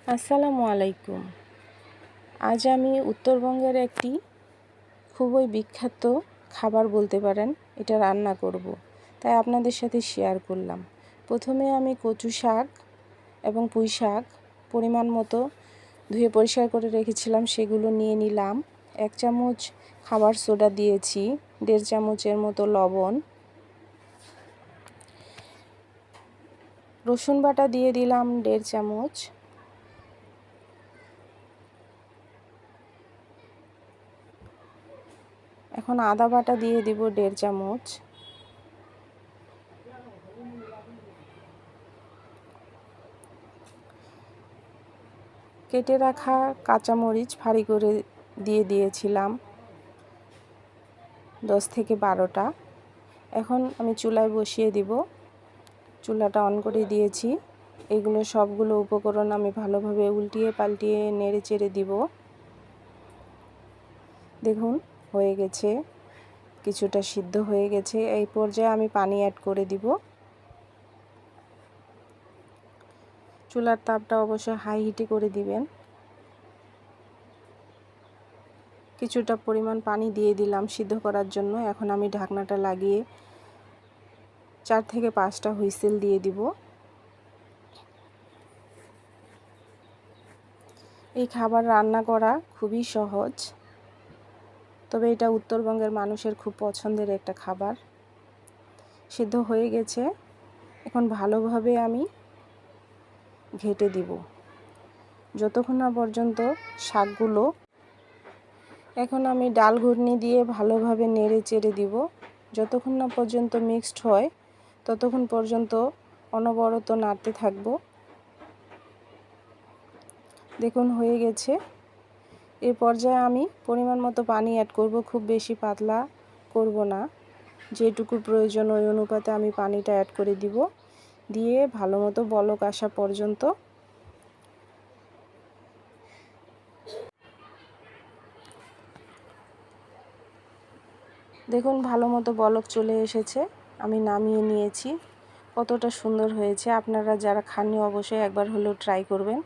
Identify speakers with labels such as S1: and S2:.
S1: আসসালামু আলাইকুম। আজ আমি উত্তরবঙ্গের একটি খুবই বিখ্যাত খাবার বলতে পারেন, এটা রান্না করব, তাই আপনাদের সাথে শেয়ার করলাম। প্রথমে আমি কচু শাক এবং পুঁই শাক পরিমাণ মতো ধুয়ে পরিষ্কার করে রেখেছিলাম, সেগুলো নিয়ে নিলাম। 1 চামচ খাবার সোডা দিয়েছি, 1.5 চামচের মতো লবণ, রসুন বাটা দিয়ে দিলাম 1.5 চামচ, এখন আদা বাটা দিয়ে দিব 1.5 চামচ, কেটে রাখা কাঁচামরিচ ফালি করে দিয়ে দিয়েছিলাম 10 থেকে 12টা। এখন আমি চুলায় বসিয়ে দিব, চুলাটা অন করে দিয়েছি। এগুলো সবগুলো উপকরণ আমি ভালোভাবে উল্টিয়ে পাল্টিয়ে নেড়ে চেড়ে দিব। দেখুন হয়ে গেছে, কিছুটা সিদ্ধ হয়ে গেছে। এই পর্যায়ে আমি পানি অ্যাড করে দিব। চুলার তাপটা অবশ্যই হাই হিটে করে দিবেন। কিছুটা পরিমাণ পানি দিয়ে দিলাম সিদ্ধ করার জন্য। এখন আমি ঢাকনাটা লাগিয়ে 4 থেকে 5টা হুইসেল দিয়ে দিব। এই খাবার রান্না করা খুবই সহজ, তবে এটা উত্তরবঙ্গের মানুষের খুব পছন্দের একটা খাবার। সিদ্ধ হয়ে গেছে, এখন ভালোভাবে আমি ঘেঁটে দিব যতক্ষণ না পর্যন্ত শাকগুলো। এখন আমি ডাল ঘুটনি দিয়ে ভালোভাবে নেড়ে চেড়ে দিব যতক্ষণ না পর্যন্ত মিক্সড হয়, ততক্ষণ পর্যন্ত অনবরত নাড়তে থাকব। দেখুন হয়ে গেছে। এই পর্যায়ে আমি পরিমাণ মতো পানি অ্যাড করব, খুব বেশি পাতলা করব না, যেটুকু প্রয়োজন ওই অনুপাতে আমি পানিটা অ্যাড করে দিব। দিয়ে ভালো মতো বলক আসা পর্যন্ত দেখুন ভালো মতো বলক চলে এসেছে, আমি নামিয়ে নিয়েছি। কতটা সুন্দর হয়েছে, আপনারা যারা খাননি অবশ্যই একবার হলেও ট্রাই করবেন।